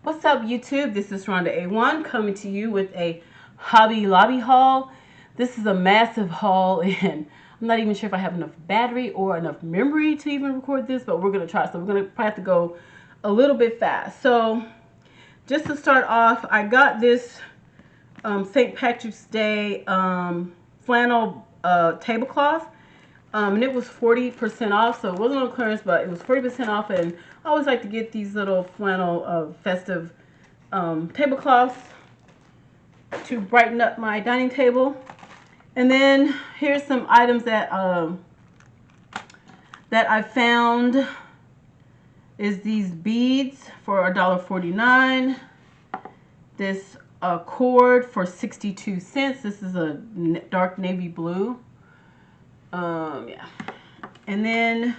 What's up, YouTube? This is Rhonda A1 coming to you with a Hobby Lobby haul. This is a massive haul, and I'm not even sure if I have enough battery or enough memory to even record this, but we're going to try. So we're going to probably have to go a little bit fast. So just to start off, I got this St. Patrick's Day flannel tablecloth. And it was 40% off, so it wasn't on clearance, but it was 40% off. And I always like to get these little flannel festive tablecloths to brighten up my dining table. And then here's some items that I found. Is these beads for $1.49. This cord for 62 cents. This is a dark navy blue. Yeah. And then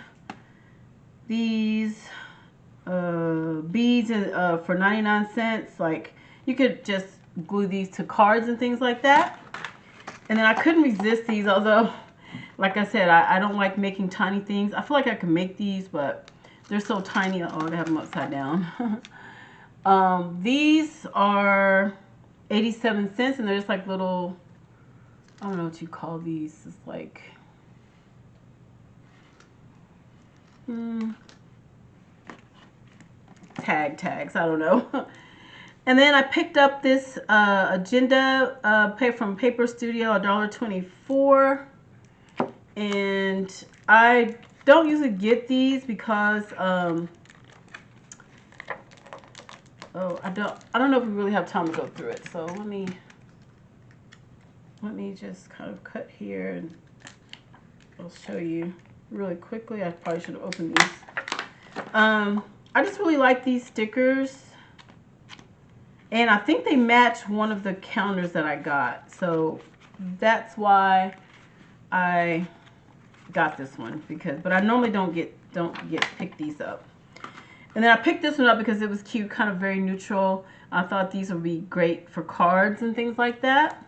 these beads for 99 cents. Like, you could just glue these to cards and things like that. And then I couldn't resist these, although, like I said, I don't like making tiny things. I feel like I can make these, but they're so tiny. Oh, I have them upside down. These are 87 cents, and they're just like little, I don't know what you call these. It's like tags, I don't know. And then I picked up this agenda from Paper Studio, $1.24. And I don't usually get these because I don't know if we really have time to go through it. So let me just kind of cut here, and I'll show you really quickly. I probably should have opened these. I just really like these stickers, and I think they match one of the counters that I got, so that's why I got this one. But I normally don't pick these up. And then I picked this one up because it was cute, kind of very neutral. I thought these would be great for cards and things like that.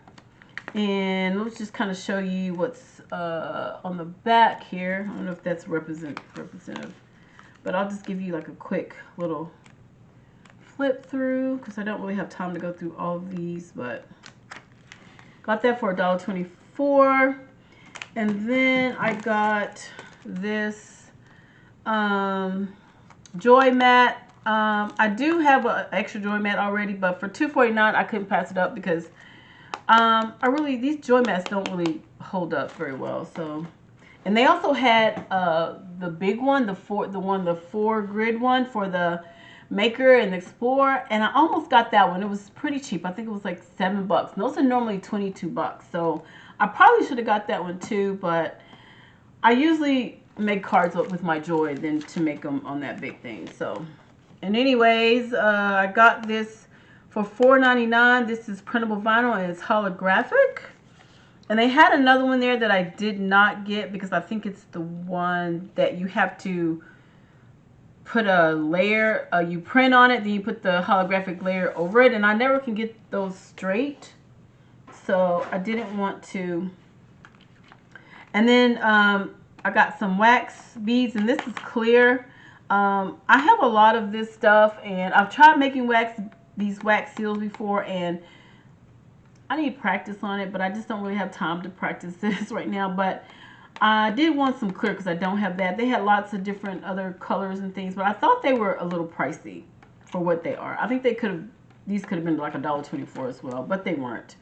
And let's just kind of show you what's on the back here. I don't know if that's representative, but I'll just give you like a quick little flip through because I don't really have time to go through all of these. But got that for $1.24. And then I got this Joy mat. I do have an extra Joy mat already, but for $2.49 I couldn't pass it up because these Joy mats don't really hold up very well. So, and they also had the big one, the four grid one for the Maker and the Explorer, and I almost got that one. It was pretty cheap. I think it was like $7. And those are normally $22. So I probably should have got that one too, but I usually make cards up with my Joy than to make them on that big thing. So, and anyways, I got this for $4.99. This is printable vinyl and it's holographic. And they had another one there that I did not get because I think it's the one that you have to put a layer, you print on it, then you put the holographic layer over it. And I never can get those straight, so I didn't want to. And then I got some wax beads, and this is clear. I have a lot of this stuff, and I've tried making these wax seals before, and I need practice on it, but I just don't really have time to practice this right now. But I did want some clear because I don't have that. They had lots of different other colors and things, but I thought they were a little pricey for what they are. I think these could have been like $1.24 as well, but they weren't.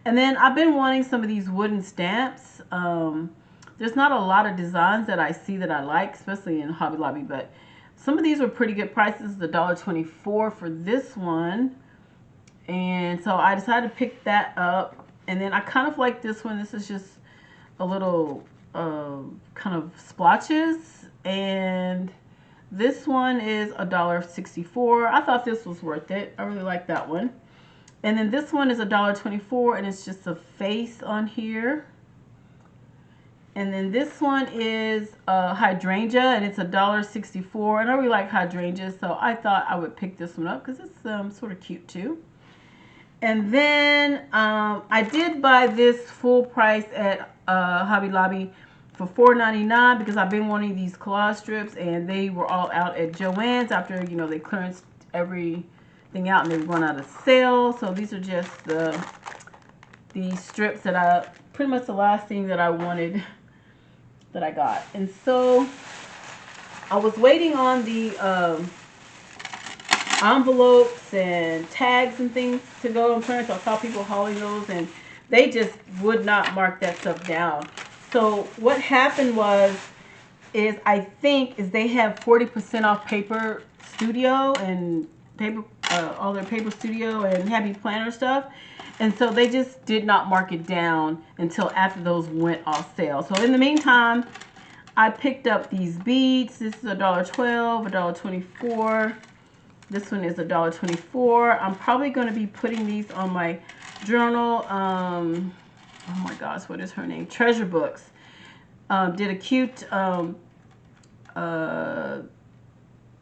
And then I've been wanting some of these wooden stamps. There's not a lot of designs that I see that I like, especially in Hobby Lobby, but some of these were pretty good prices. $1.24 for this one. And so I decided to pick that up. And then I kind of like this one. This is just a little kind of splotches. And this one is $1.64. I thought this was worth it. I really like that one. And then this one is $1.24, and it's just a face on here. And then this one is hydrangea, and it's $1.64. And I really like hydrangeas, so I thought I would pick this one up because it's sort of cute too. And then I did buy this full price at Hobby Lobby for $4.99 because I've been wanting these collage strips, and they were all out at Joann's after, you know, they clearanced thing out and they were going out of sale. So these are just the strips that I, pretty much the last thing that I wanted that I got. And so I was waiting on the envelopes and tags and things to go on clearance. I saw people hauling those and they just would not mark that stuff down. So what happened is I think they have 40% off Paper Studio and paper all their Paper Studio and Happy Planner stuff. And so they just did not mark it down until after those went off sale. So in the meantime, I picked up these beads. This is $1.12, $1.24. This one is $1.24. I'm probably going to be putting these on my journal. Oh my gosh, what is her name? Treasure Books. Did a cute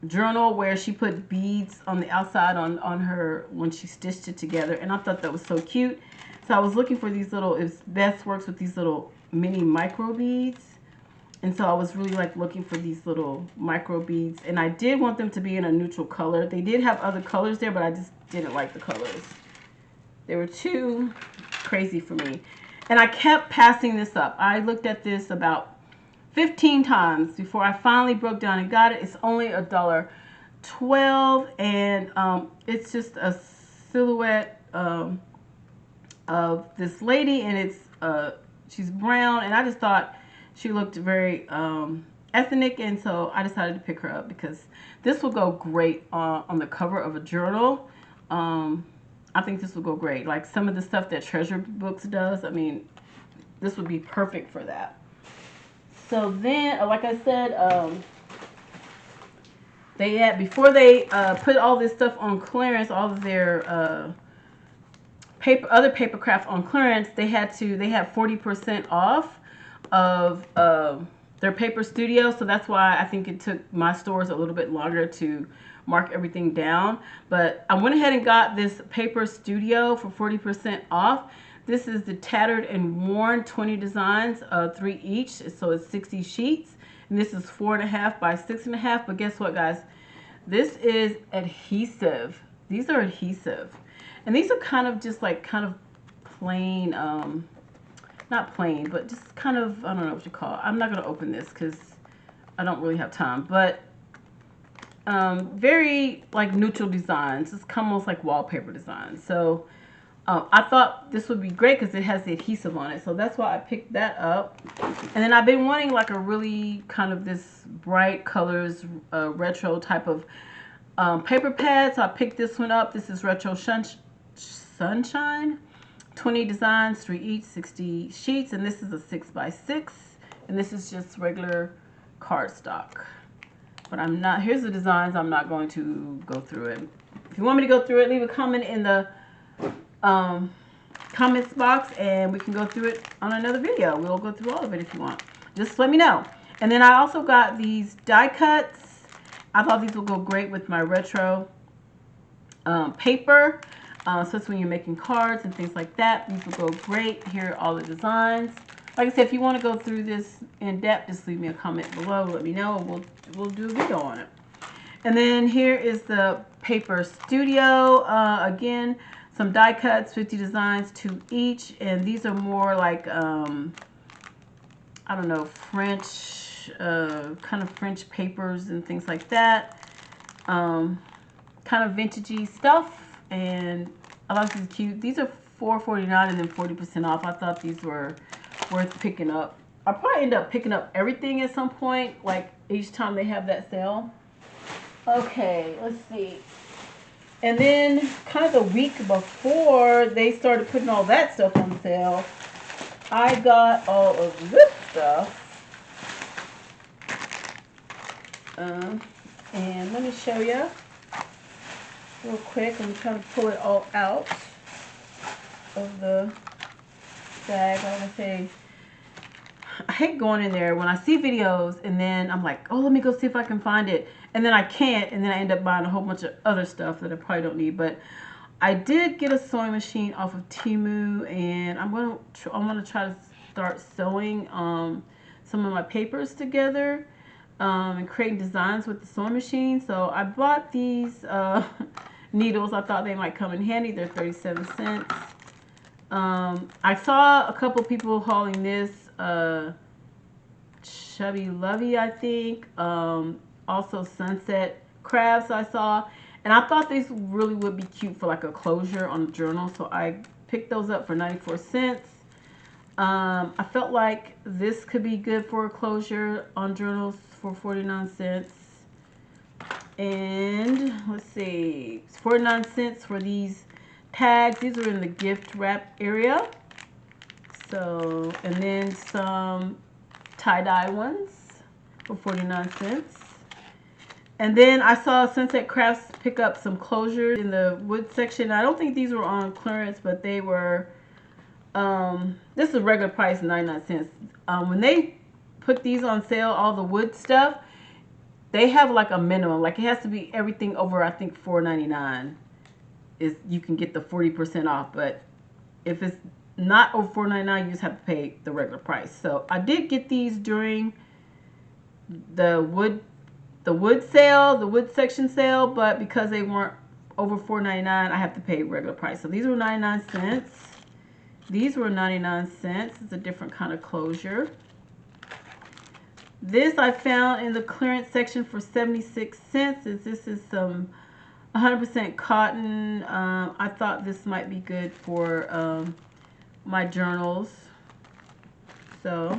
journal where she put beads on the outside on her when she stitched it together, and I thought that was so cute. So I was looking for these little, if Beth works with these little mini micro beads, and so I was really like looking for these little micro beads, and I did want them to be in a neutral color. They did have other colors there, but I just didn't like the colors. They were too crazy for me, and I kept passing this up. I looked at this about 15 times before I finally broke down and got it. It's only $1.12, and it's just a silhouette of this lady, and it's she's brown, and I just thought she looked very ethnic, and so I decided to pick her up because this will go great on the cover of a journal. I think this will go great. Like some of the stuff that Treasure Books does, I mean, this would be perfect for that. So then, like I said, they had, before they put all this stuff on clearance, all of their other paper craft on clearance, they had 40% off of their Paper Studio. So that's why I think it took my stores a little bit longer to mark everything down. But I went ahead and got this Paper Studio for 40% off. This is the Tattered and Worn 20 designs, 3 each, so it's 60 sheets. And this is 4.5 by 6.5. But guess what, guys? This is adhesive. These are adhesive, and these are kind of just like plain, not plain, but just kind of, I don't know what you call it. I'm not gonna open this because I don't really have time. But very like neutral designs. It's almost like wallpaper designs. So. I thought this would be great because it has the adhesive on it. So that's why I picked that up. And then I've been wanting like a really kind of this bright colors, retro type of paper pad. So I picked this one up. This is Retro Sunshine. 20 designs, 3 each, 60 sheets. And this is a 6 by 6. And this is just regular cardstock. But I'm not, here's the designs. I'm not going to go through it. If you want me to go through it, leave a comment in the comments box and we can go through it on another video. We'll go through all of it if you want. Just let me know. And then I also got these die cuts. I thought these would go great with my retro paper. So it's when you're making cards and things like that. These will go great. Here are all the designs. Like I said, if you want to go through this in depth, just leave me a comment below. Let me know. We'll do a video on it. And then here is the Paper Studio. Again, some die cuts, 50 designs, 2 each. And these are more like, I don't know, French, kind of French papers and things like that. Kind of vintagey stuff. And I thought these are cute. These are $4.49 and then 40% off. I thought these were worth picking up. I'll probably end up picking up everything at some point, like each time they have that sale. Okay, let's see. And then kind of the week before they started putting all that stuff on sale, I got all of this stuff. And let me show you real quick. I'm trying to pull it all out of the bag. I want to say, I hate going in there when I see videos and then I'm like, oh, let me go see if I can find it. And then I can't, and then I end up buying a whole bunch of other stuff that I probably don't need. But I did get a sewing machine off of Temu, and I'm gonna try to start sewing some of my papers together and creating designs with the sewing machine. So I bought these needles. I thought they might come in handy. They're 37 cents. I saw a couple people hauling this, Chubby Lovey, I think. Also Sunset Crafts I saw. And I thought these really would be cute for like a closure on a journal. So I picked those up for 94 cents. I felt like this could be good for a closure on journals for 49 cents. And let's see, it's 49 cents for these tags. These are in the gift wrap area. So, and then some tie-dye ones for 49 cents. And then I saw Sunset Crafts pick up some closures in the wood section. I don't think these were on clearance, but they were, this is regular price, 99 cents. When they put these on sale, all the wood stuff, they have like a minimum. Like it has to be everything over, I think, $4.99 is you can get the 40% off. But if it's not over $4.99, you just have to pay the regular price. So I did get these during the wood sale, the wood section sale, but because they weren't over $4.99, I have to pay regular price. So these were 99 cents. These were 99 cents. It's a different kind of closure. This I found in the clearance section for 76 cents. This is some 100% cotton. I thought this might be good for my journals. So,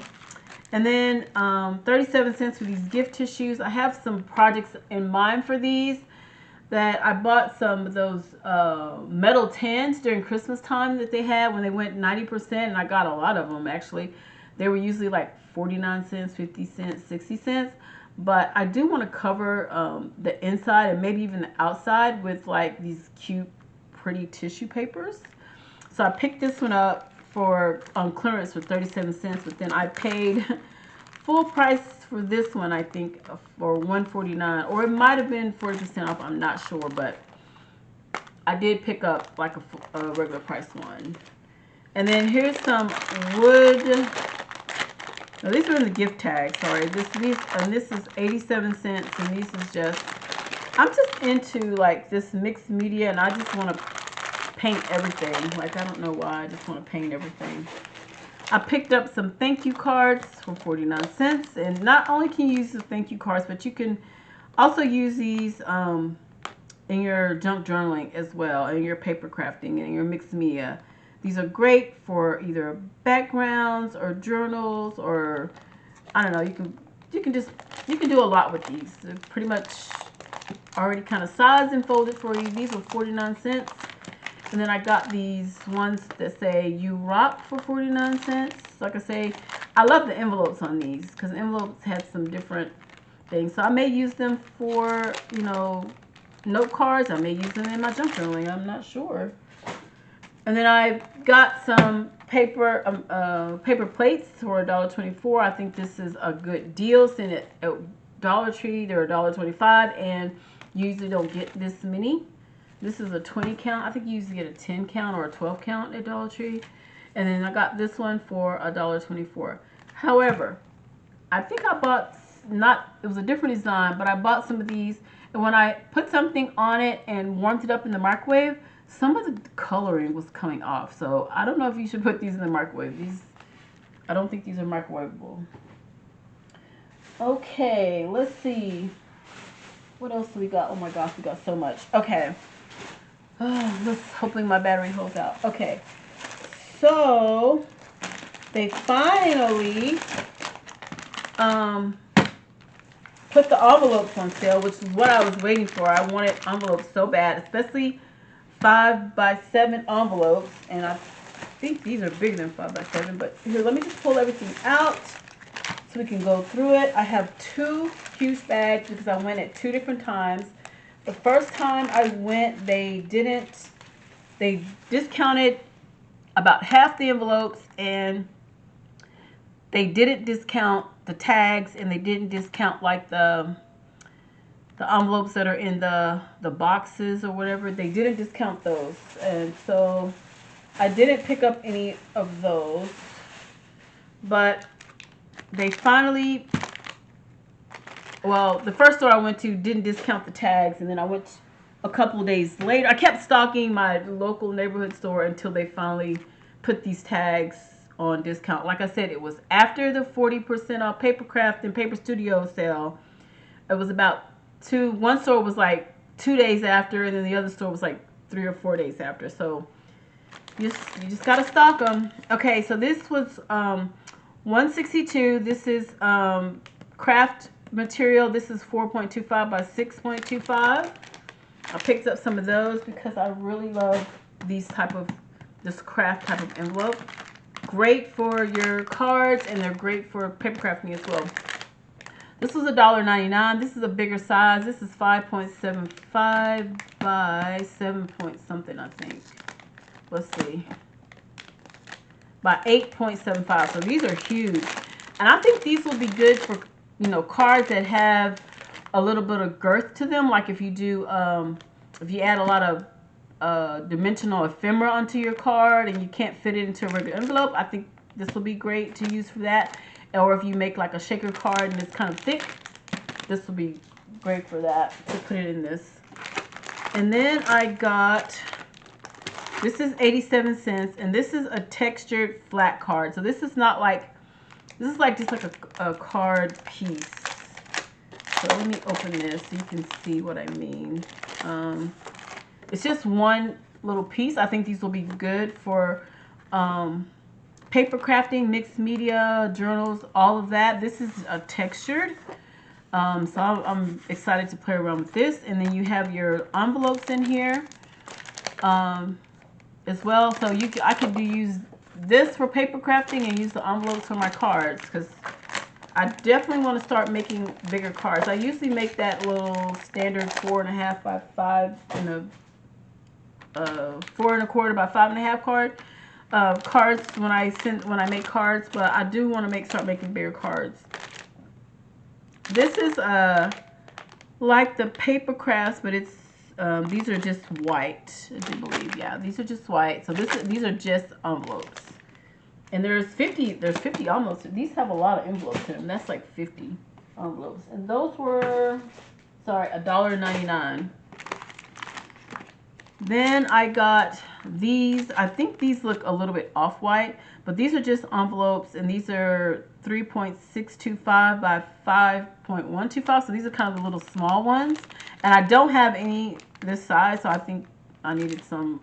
and then 37 cents for these gift tissues. I have some projects in mind for these that I bought some of those metal tins during Christmas time that they had when they went 90%, and I got a lot of them actually. They were usually like 49 cents, 50 cents, 60 cents. But I do want to cover the inside and maybe even the outside with like these cute, pretty tissue papers. So I picked this one up for on clearance for 37 cents, but then I paid full price for this one, I think, for $1.49, or it might have been 40% off. I'm not sure, but I did pick up like a regular price one. And then here's some wood. Now these are in the gift tag. Sorry, this is 87 cents, and these is just. I'm just into like this mixed media, and I just want to paint everything. Like I don't know why, I just want to paint everything. I picked up some thank you cards for 49 cents, and not only can you use the thank you cards, but you can also use these in your junk journaling as well, in your paper crafting, and your mixed media. These are great for either backgrounds or journals, or I don't know. You can do a lot with these. They're pretty much already kind of sized and folded for you. These are 49 cents. And then I got these ones that say "You Rock" for 49 cents. Like I say, I love the envelopes on these because envelopes had some different things. So I may use them for, you know, note cards. I may use them in my junk journaling. I'm not sure. And then I got some paper plates for $1.24. I think this is a good deal. Since at Dollar Tree they're $1.25, and you usually don't get this many. This is a 20 count. I think you usually get a 10 count or a 12 count at Dollar Tree. And then I got this one for $1.24. However, I think I bought it was a different design, but I bought some of these, and when I put something on it and warmed it up in the microwave, some of the coloring was coming off. So I don't know if you should put these in the microwave. I don't think these are microwavable. Okay, let's see. What else do we got? Oh my gosh, we got so much. Okay. Hoping my battery holds out. Okay. So they finally put the envelopes on sale, which is what I was waiting for. I wanted envelopes so bad, especially 5x7 envelopes, and I think these are bigger than 5x7. But here, let me just pull everything out so we can go through it. I have two huge bags because I went at 2 different times. The first time I went, they discounted about half the envelopes, and they didn't discount the tags, and they didn't discount like the envelopes that are in the boxes or whatever. They didn't discount those, and so I didn't pick up any of those. But they finally, well, the first store I went to didn't discount the tags, and then I went a couple days later. I kept stalking my local neighborhood store until they finally put these tags on discount. Like I said, it was after the 40% off Papercraft and Paper Studio sale. It was about one store was like 2 days after, and then the other store was like 3 or 4 days after. So you just gotta stock them. Okay, so this was 162. This is craft material. This is 4.25 by 6.25. I picked up some of those because I really love this craft type of envelope. Great for your cards, and they're great for paper crafting as well. This was $1.99. This is a bigger size. This is 5.75 by 7 point something, I think. Let's see. By 8.75. So these are huge. And I think these will be good for, cards that have a little bit of girth to them. Like if you do, if you add a lot of dimensional ephemera onto your card and you can't fit it into a regular envelope, I think this will be great to use for that. Or if you make like a shaker card and it's kind of thick, this will be great for that, to put it in this. And then I got, this is 87 cents, and this is a textured flat card. So this is not like, this is like just like a card piece. So let me open this so you can see what I mean. It's just one little piece. I think these will be good for paper crafting, mixed media, journals, all of that. This is textured. So I'm excited to play around with this. And then you have your envelopes in here as well. So I could use this for paper crafting and use the envelopes for my cards, because I definitely want to start making bigger cards. I usually make that little standard 4.5 by 5 and a 4 1/4 by 5.5 cards when I make cards, but I do want to start making bigger cards. This is like the paper crafts, but it's these are just white, I do believe. Yeah, these are just white. So these are just envelopes. And there's 50 almost. These have a lot of envelopes in them. That's like 50 envelopes. And those were, sorry, $1.99. Then I got these. I think these look a little bit off-white, but these are just envelopes, and these are 3.625 by 5.125. So these are kind of the little small ones. And I don't have any this size, so I think I needed some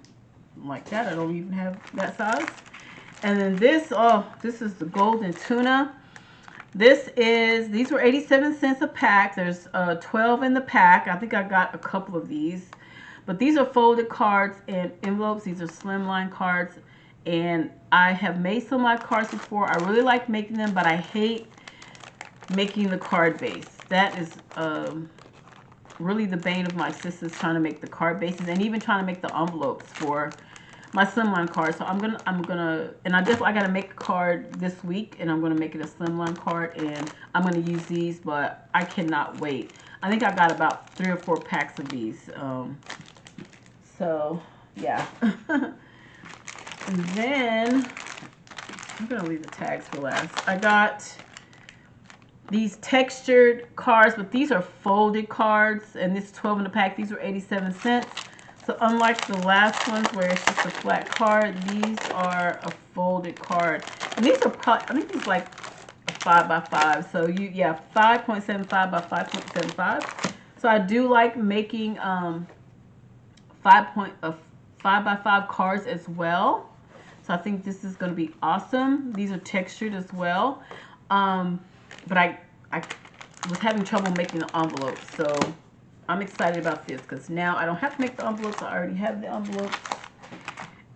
like that. I don't even have that size. And then this is the golden tuna. These were 87 cents a pack. There's 12 in the pack. I think I got a couple of these. But these are folded cards and envelopes. These are slimline cards. And I have made some of my cards before. I really like making them, but I hate making the card base. That is really the bane of my existence, trying to make the card bases and even trying to make the envelopes for my slimline card. So I'm gonna and I gotta make a card this week, and I'm gonna make it a slimline card, and I'm gonna use these, but I cannot wait. I think I got about 3 or 4 packs of these. So yeah. And then I'm gonna leave the tags for last. I got these textured cards, but these are folded cards, and this is 12 in the pack. These were 87 cents. So unlike the last ones where it's just a flat card, these are a folded card. And these are probably, I think these are like 5 by 5. So 5.75 by 5.75. So I do like making 5 by 5 cards as well. So I think this is going to be awesome. These are textured as well. But I was having trouble making the envelopes, so I'm excited about this because now I don't have to make the envelopes. I already have the envelopes.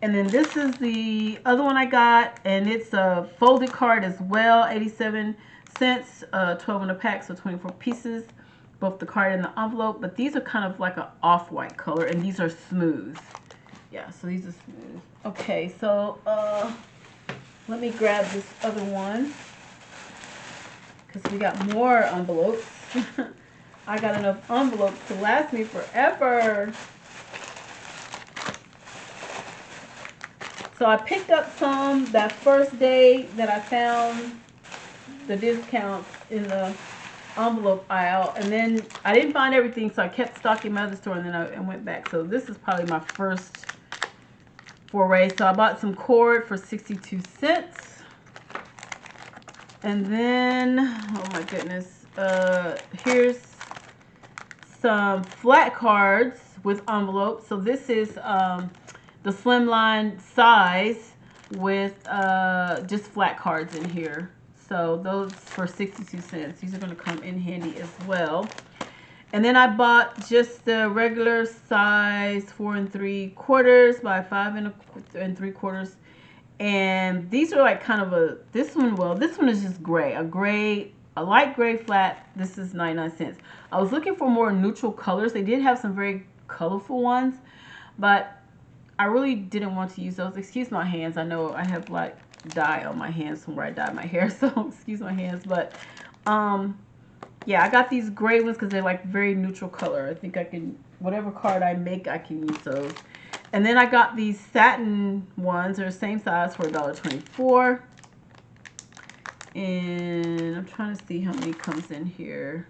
And then this is the other one I got, and it's a folded card as well, 87 cents, 12 in a pack, so 24 pieces, both the card and the envelope. But these are kind of like an off-white color, and these are smooth. Yeah, so these are smooth. Okay, so let me grab this other one, because we got more envelopes. I got enough envelopes to last me forever. So I picked up some that first day that I found the discounts in the envelope aisle, and then I didn't find everything, so I kept stocking my other store, and then I went back. So this is probably my first foray. So I bought some cord for 62 cents. And then, oh my goodness, here's some flat cards with envelopes. So this is the slimline size with just flat cards in here. So those for 62 cents. These are going to come in handy as well. And then I bought just the regular size 4 3/4 by 5 3/4. And these are like kind of this one is just gray. A light gray flat. This is 99 cents. I was looking for more neutral colors. They did have some very colorful ones, but I really didn't want to use those. Excuse my hands. I know I have like dye on my hands from where I dyed my hair, so excuse my hands. But yeah, I got these gray ones because they're like very neutral color. I think I can, whatever card I make, I can use those. And then I got these satin ones. They're the same size for $1.24. And I'm trying to see how many comes in here.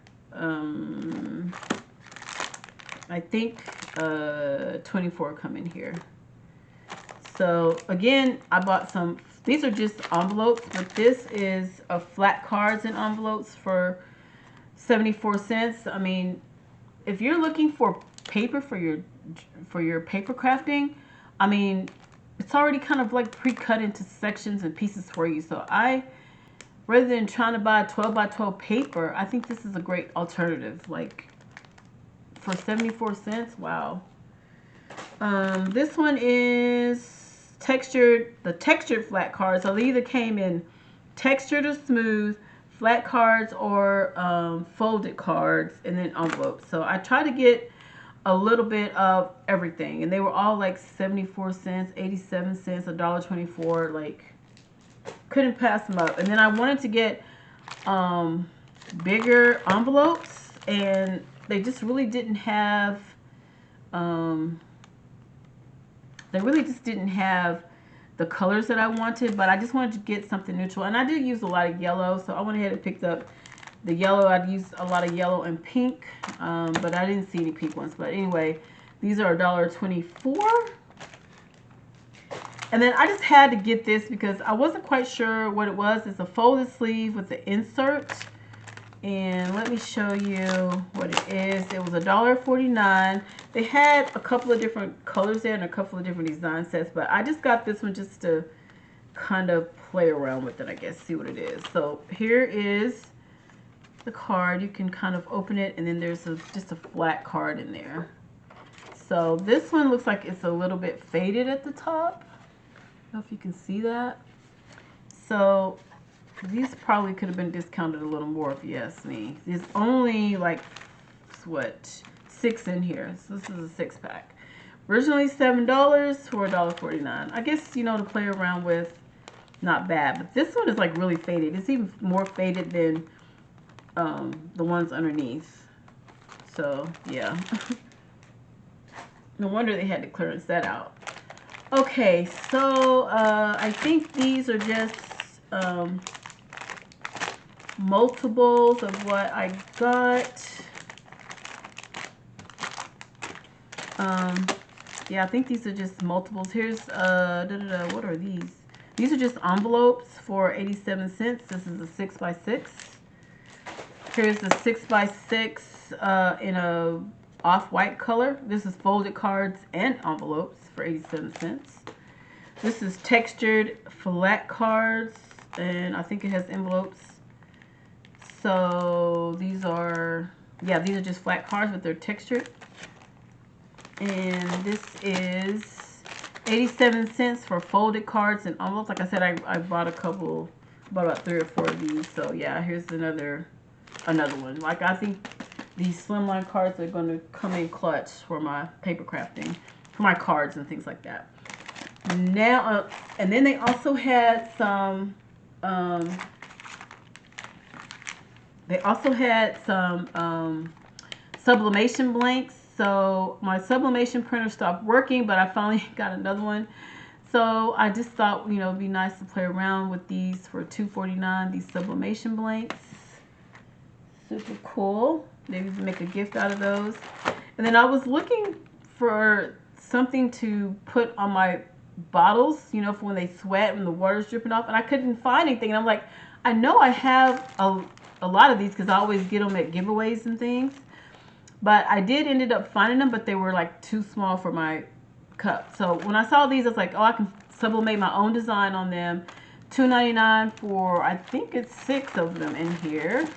I think 24 come in here. So again, I bought some. These are just envelopes, but this is a flat cards and envelopes for 74 cents. I mean, if you're looking for paper for your paper crafting, I mean, it's already kind of like pre-cut into sections and pieces for you. So rather than trying to buy 12 by 12 paper, I think this is a great alternative. Like for 74 cents, wow. This one is the textured flat cards. So they either came in textured or smooth, flat cards or folded cards, and then envelopes. So I try to get a little bit of everything, and they were all like 74 cents, 87 cents, $1.24. Like, couldn't pass them up. And then I wanted to get bigger envelopes, and they just really didn't have the colors that I wanted, but I just wanted to get something neutral. And I did use a lot of yellow, so I went ahead and picked up the yellow. I'd used a lot of yellow and pink, but I didn't see any pink ones. But anyway, these are $1.24. And then I just had to get this because I wasn't quite sure what it was. It's a folded sleeve with the insert. And let me show you what it is. It was $1.49. They had a couple of different colors there and a couple of different design sets, but I just got this one just to kind of play around with it, I guess, see what it is. So here is the card. You can kind of open it, and then there's just a flat card in there. So this one looks like it's a little bit faded at the top. I don't know if you can see that. So these probably could have been discounted a little more if you ask me. There's only like, what, 6 in here. So this is a 6-pack. Originally $7 for $1.49. I guess, you know, to play around with, not bad. But this one is like really faded. It's even more faded than the ones underneath. So, yeah. No wonder they had to clearance that out. Okay, so I think these are just multiples of what I got. Yeah, I think these are just multiples. Here's what are these? These are just envelopes for 87 cents. This is a 6x6. Here's the 6x6 in a off-white color. This is folded cards and envelopes for 87 cents. This is textured flat cards, and I think it has envelopes. So these are, yeah, these are just flat cards, but they're textured. And this is 87 cents for folded cards and envelopes. Like I said, I bought about 3 or 4 of these. So yeah, here's another one. Like, I think these slimline cards are going to come in clutch for my paper crafting, for my cards and things like that. Now, and then they also had some, sublimation blanks. So my sublimation printer stopped working, but I finally got another one. So I just thought, you know, it'd be nice to play around with these for $2.49, these sublimation blanks. Super cool. Maybe make a gift out of those. And then I was looking for something to put on my bottles, you know, for when they sweat and the water's dripping off, and I couldn't find anything. And I'm like, I know I have a lot of these because I always get them at giveaways and things. But I did ended up finding them, but they were like too small for my cup. So when I saw these, I was like, oh, I can sublimate my own design on them. $2.99 for, I think it's 6 of them in here.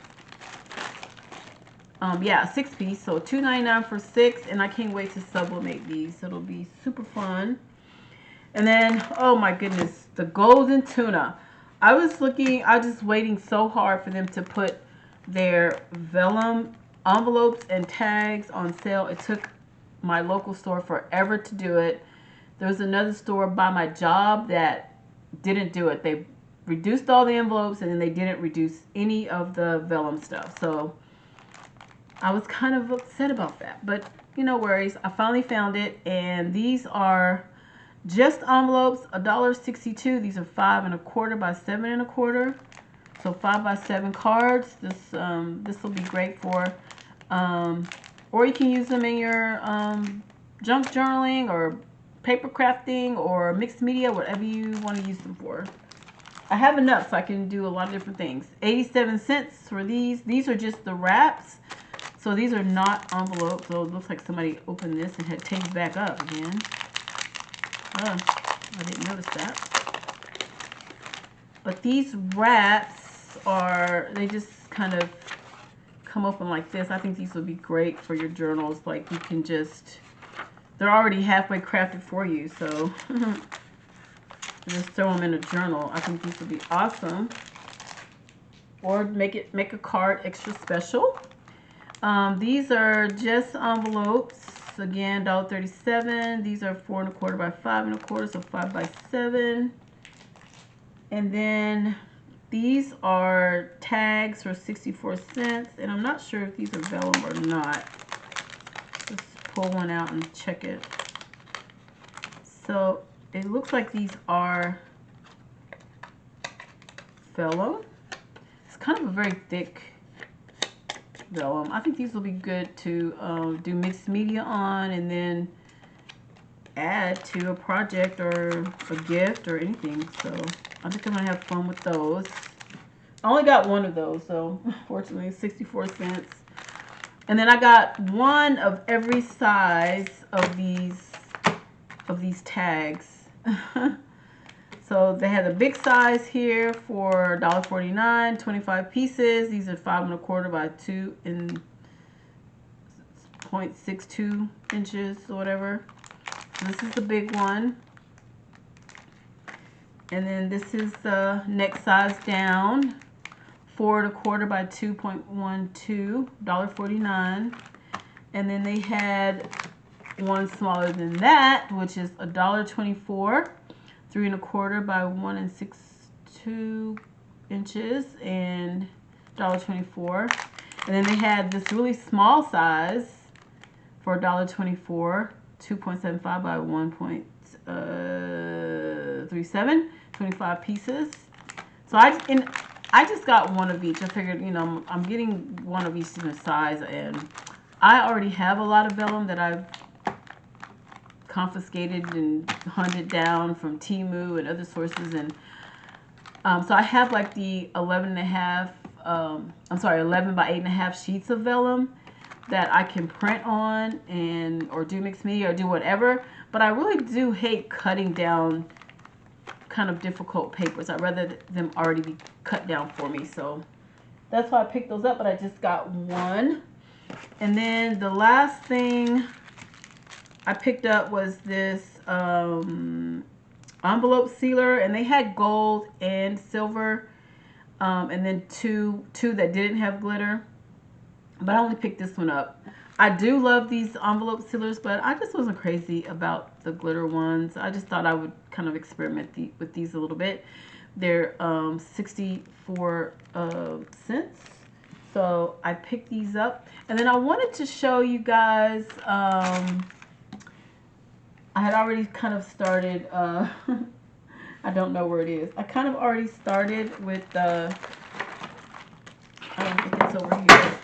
Yeah, 6 piece. So $2.99 for 6, and I can't wait to sublimate these. It'll be super fun. And then, oh my goodness, the golden tuna. I was just waiting so hard for them to put their vellum envelopes and tags on sale. It took my local store forever to do it. There was another store by my job that didn't do it. They reduced all the envelopes and then they didn't reduce any of the vellum stuff. So I was kind of upset about that, but no worries. I finally found it, and these are just envelopes, $1.62. These are 5 1/4 by 7 1/4. So 5 by 7 cards. This will be great for, or you can use them in your junk journaling or paper crafting or mixed media, whatever you want to use them for. I have enough so I can do a lot of different things. 87 cents for these. These are just the wraps. So these are not envelopes. So it looks like somebody opened this and had taped back up again. Oh, I didn't notice that. But these wraps they just kind of come open like this. I think these would be great for your journals. Like you can they're already halfway crafted for you. So just throw them in a journal. I think these would be awesome. Or make a card extra special. These are just envelopes. Again, $1.37. These are 4 1/4 by 5 1/4, so 5 by 7. And then these are tags for 64 cents. And I'm not sure if these are vellum or not. Let's pull one out and check it. So it looks like these are vellum. It's kind of a very thick vellum. I think these will be good to do mixed media on and then add to a project or a gift or anything. So I think I'm going to have fun with those. I only got one of those, so fortunately 64 cents. And then I got one of every size of these tags. So they had the big size here for $1.49, 25 pieces. These are 5 1/4 by 2 and 0.62 inches or whatever. So this is the big one. And then this is the next size down, 4 1/4 by 2.12, $1.49. And then they had one smaller than that, which is $1.24. 3 1/4 by 1 6/2 inches and $1.24. And then they had this really small size for $1.24, 2.75 by 1.37, 25 pieces. So I just got one of each. I figured, I'm getting one of each in a size, and I already have a lot of vellum that I've confiscated and hunted down from Temu and other sources, and so I have like the 11 by 8.5 sheets of vellum that I can print on or do mixed media or do whatever. But I really do hate cutting down kind of difficult papers. I'd rather them already be cut down for me. So that's why I picked those up, but I just got one. And then the last thing I picked up was this envelope sealer, and they had gold and silver, and then two that didn't have glitter, but I only picked this one up. I do love these envelope sealers, but I just wasn't crazy about the glitter ones. I just thought I would kind of experiment with these a little bit. They're 64 cents. So I picked these up, and then I wanted to show you guys, I had already kind of started, I don't know where it is. I kind of already started with I think it's over here.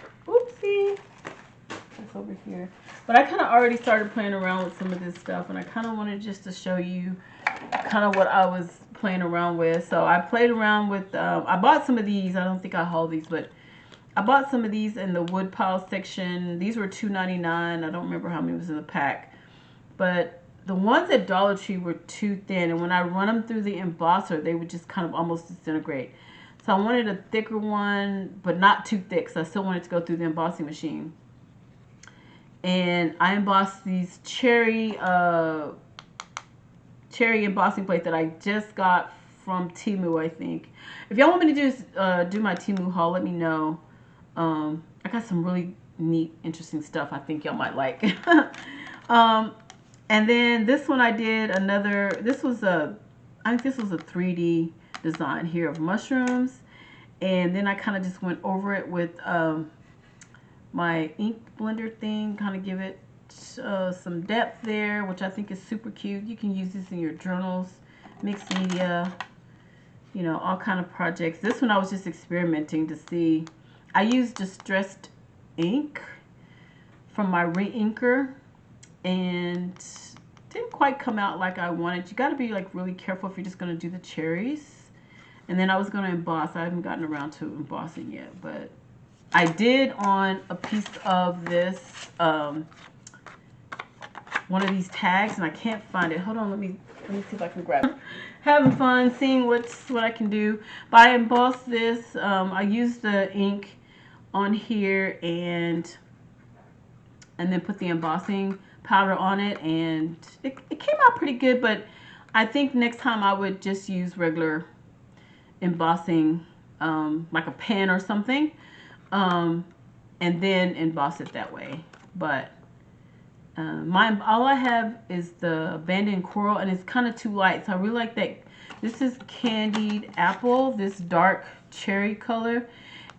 over here. But I kind of already started playing around with some of this stuff, and I kind of wanted just to show you kind of what I was playing around with. So I played around with, I bought some of these. I don't think I hauled these, but I bought some of these in the wood pile section. These were $2.99. I don't remember how many was in the pack. But the ones at Dollar Tree were too thin, and when I run them through the embosser, they would just kind of almost disintegrate. So I wanted a thicker one, but not too thick, so I still wanted to go through the embossing machine. And I embossed these cherry embossing plate that I just got from Temu, I think. If y'all want me to do my Temu haul, let me know. I got some really neat, interesting stuff I think y'all might like. And then this one I did another, I think this was a 3D design here of mushrooms. And then I kind of just went over it with my ink blender thing, kind of give it some depth there, which I think is super cute. You can use this in your journals, mixed media, you know, all kind of projects. This one I was just experimenting to see. I used distressed ink from my re-inker, and didn't quite come out like I wanted. You got to be like really careful if you're just going to do the cherries. And then I was going to emboss. I haven't gotten around to embossing yet, but I did on a piece of this, one of these tags, and I can't find it. Hold on, let me see if I can grab it. Having fun, seeing what I can do. But I embossed this. I used the ink on here and then put the embossing powder on it, and it came out pretty good. But I think next time I would just use regular embossing, like a pen or something, and then emboss it that way. But all I have is the abandoned coral, and it's kind of too light, so I really like that. This is candied apple, this dark cherry color,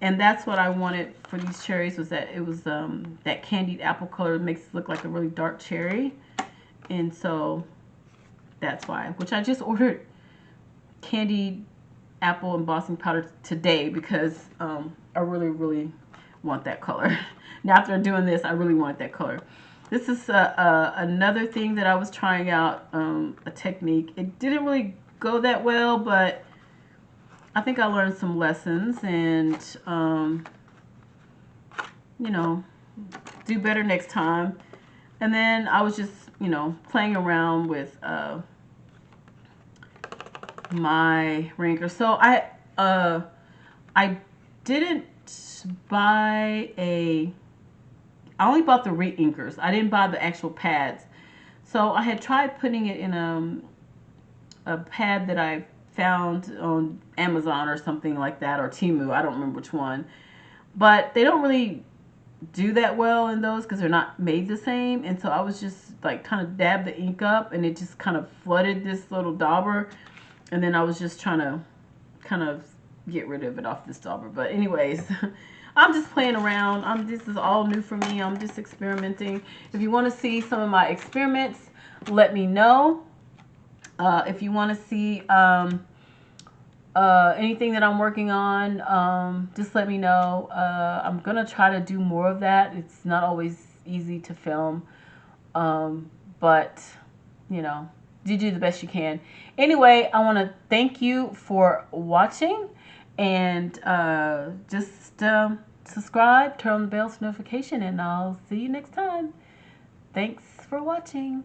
and that's what I wanted for these cherries, was that it was that candied apple color. It makes it look like a really dark cherry, and so that's why. Which I just ordered candied apple embossing powder today because I really want that color. Now after doing this, I really want that color. This is another thing that I was trying out, a technique. It didn't really go that well, but I think I learned some lessons, and you know, do better next time. And then I was just, you know, playing around with my ringer. So I didn't buy I only bought the re-inkers. I didn't buy the actual pads. So I had tried putting it in a pad that I found on Amazon or something like that, or Temu. I don't remember which one. But they don't really do that well in those because they're not made the same. And so I was just like kind of dabbed the ink up, and it just kind of flooded this little dauber. And then I was just trying to kind of get rid of it off this dauber. But anyways, I'm just playing around. This is all new for me. I'm just experimenting. If you want to see some of my experiments, let me know. If you want to see anything that I'm working on, just let me know. I'm going to try to do more of that. It's not always easy to film, but, you know, you do the best you can. Anyway, I want to thank you for watching, and just subscribe, turn on the bell for notification, and I'll see you next time. Thanks for watching.